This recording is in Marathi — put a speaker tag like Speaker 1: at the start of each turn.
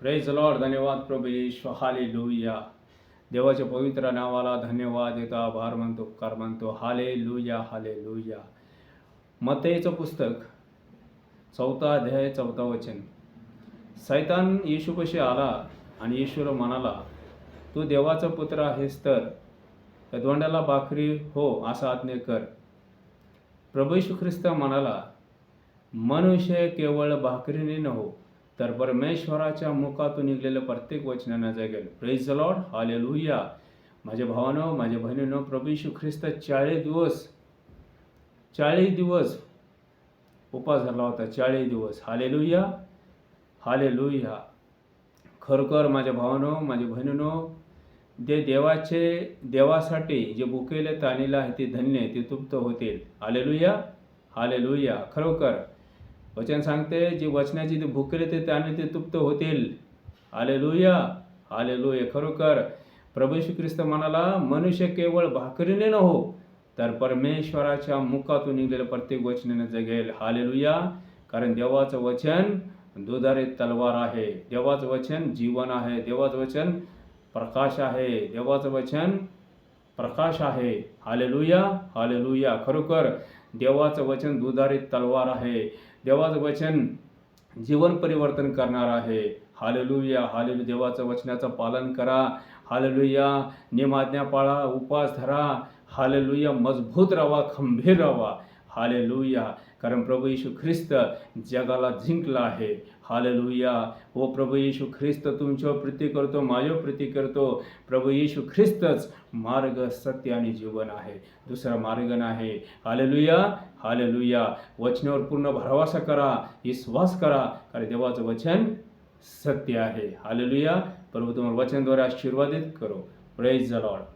Speaker 1: Praise Lord. धन्यवाद प्रभू येशू. हालेलुया. देवाच्या पवित्र नावाला धन्यवाद देतो, आभार मानतो, उपकार मानतो. Hallelujah, hallelujah. मत्तेचं पुस्तक 4 अध्याय 4 वचन. सैतान येशूपाशी आला आणि येशूला म्हणाला, तू देवाचा पुत्र आहेस तर त्या दोंडाला भाकरी हो असा आज्ञा कर. प्रभू येशू ख्रिस्त म्हणाला, मनुष्य केवळ भाकरीने न हो तर परमेश्वराच्या मुखातून निघलेल्या प्रत्येक वचनानं जगेल. Praise the lord. हालेलुया. माझ्या भावानो, माझ्या बहिणीनो, प्रभू येशू ख्रिस्त 40 दिवस उपास धरला होता. 40 दिवस. Hallelujah, hallelujah. खरोखर माझ्या भावानो, माझ्या बहिणीनो, देवासाठी जे भुकेले ताणीला आहे ते धन्य, ते तृप्त होतील. Hallelujah, hallelujah. खरोखर वचन सांगते, जे वचनाची ते भुकेले ते ताणले ते तृप्त होतील. Hallelujah, hallelujah. खरोखर प्रभू येशू ख्रिस्त म्हणाला, मनुष्य केवळ भाकरीने न हो तर परमेश्वराच्या मुखातून निघलेल्या प्रत्येक वचनाने जगेल. हालेलुया. कारण देवाचं वचन दुधारी तलवार आहे. देवाचं वचन जीवन आहे. देवाचं वचन प्रकाश आहे. देवाचं वचन प्रकाश आहे. Hallelujah, hallelujah. खरोखर देवाचं वचन दुधारी तलवार आहे. देवाचं वचन जीवन परिवर्तन करणार आहे. Hallelujah, hallelujah. देवाचं वचनाचं पालन करा. हालेलुया. नियमाज्ञा पाळा, उपवास धरा. हालेलुया. मजबूत राहा, खंबीर राहा. हालेलुया. कारण प्रभू येशू ख्रिस्त जगाला जिंकला आहे. हालेलुया. ओ प्रभू येशू ख्रिस्त तुमच्यावर प्रीती करतो, माझ्यावर प्रीती करतो. प्रभू येशू ख्रिस्तच मार्ग, सत्य आणि जीवन आहे. दुसरा मार्ग नाही. Hallelujah, hallelujah. वचनावर पूर्ण भरवसा करा, विश्वास करा, कारण देवाचं वचन सत्य आहे. हालेलुया. प्रभू तुम्हाला वचनाद्वारे आशीर्वादित करो. Praise the Lord.